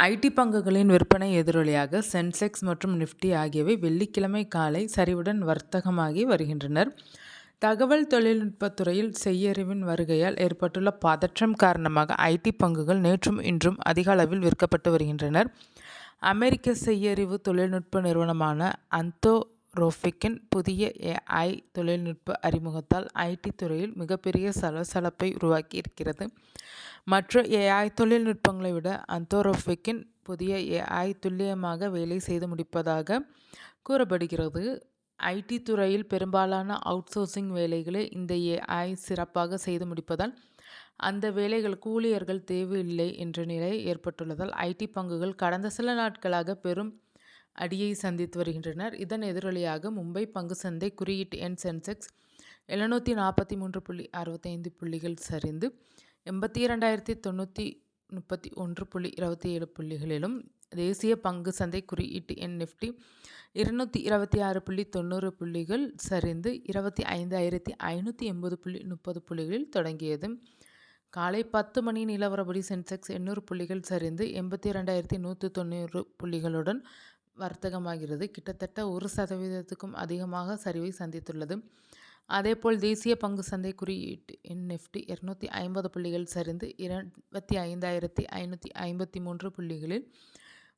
ID பங்குகளின் விற்பனை எதிரொலியாக சென்செக்ஸ் மற்றும் நிஃப்டி ஆகியவை வெள்ளிக்கிழமை காலை சரிவுடன் வர்த்தகமாகி வருகின்றனர். தகவல் தொழில்நுட்பத் துறையில் செய்யறிவின் வருகையால் ஏற்பட்டுள்ள பதற்றம் காரணமாக ஐடி பங்குகள் நேற்றும் இன்றும் அதிக அளவில் விற்கப்பட்டு வருகின்றனர். அமெரிக்க செய்யறிவு தொழில்நுட்ப நிறுவனமான அந்தோரோபிக்கின் புதிய ஏஐ தொழில்நுட்ப அறிமுகத்தால் ஐடி துறையில் மிகப்பெரிய சலசலப்பை உருவாக்கி இருக்கிறது. மற்ற ஏஐ தொழில்நுட்பங்களை விட அந்தோரோபிக்கின் புதிய ஏஐ துல்லியமாக வேலை செய்து முடிப்பதாக கூறப்படுகிறது. ஐடி துறையில் பெரும்பாலான அவுட்சோர்சிங் வேலைகளை இந்த ஏஐ சிறப்பாக செய்து முடிப்பதால் அந்த வேலைகளுக்கு ஊழியர்கள் தேவையில்லை என்ற நிலை ஏற்பட்டுள்ளதால் ஐடி பங்குகள் கடந்த சில நாட்களாக பெரும் அடியை சந்தித்து வருகின்றனர். இதன் எதிரொலியாக மும்பை பங்கு சந்தை குறியீட்டு எண் சென்செக்ஸ் 743.65 புள்ளிகள் சரிந்து 82,931.27 புள்ளிகளிலும், தேசிய பங்கு சந்தை குறியீட்டு எண் நிஃப்டி 226.90 புள்ளிகள் சரிந்து 25,580.30 புள்ளிகளில் தொடங்கியது. காலை 10 மணி நிலவரப்படி சென்செக்ஸ் 800 புள்ளிகள் சரிந்து 82,190 புள்ளிகளுடன் வர்த்தகமாகிறது. கிட்டத்தட்ட 1% அதிகமாக சரிவை சந்தித்துள்ளது. அதேபோல் தேசிய பங்கு சந்தை குறியீட்டு எண் நிஃப்டி 250 புள்ளிகள் சரிந்து 25,553 புள்ளிகளில்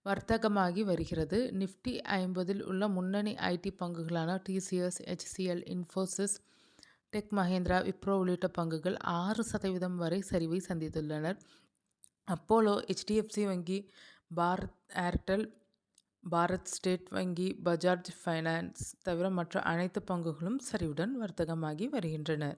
வர்த்தகமாகி வருகிறது. நிஃப்டி 50 உள்ள முன்னணி ஐடி பங்குகளான TCS, HCL, Infosys, Tech Mahindra, Wipro உள்ளிட்ட பங்குகள் 6% வரை சரிவை சந்தித்துள்ளனர். அப்போலோ, ஹெச்டிஎஃப்சி வங்கி, பாரத் ஏர்டெல், பாரத் ஸ்டேட் வங்கி, பஜாஜ் ஃபைனான்ஸ் தவிர மற்ற அனைத்து பங்குகளும் சரிவுடன் வர்த்தகமாகி வருகின்றன.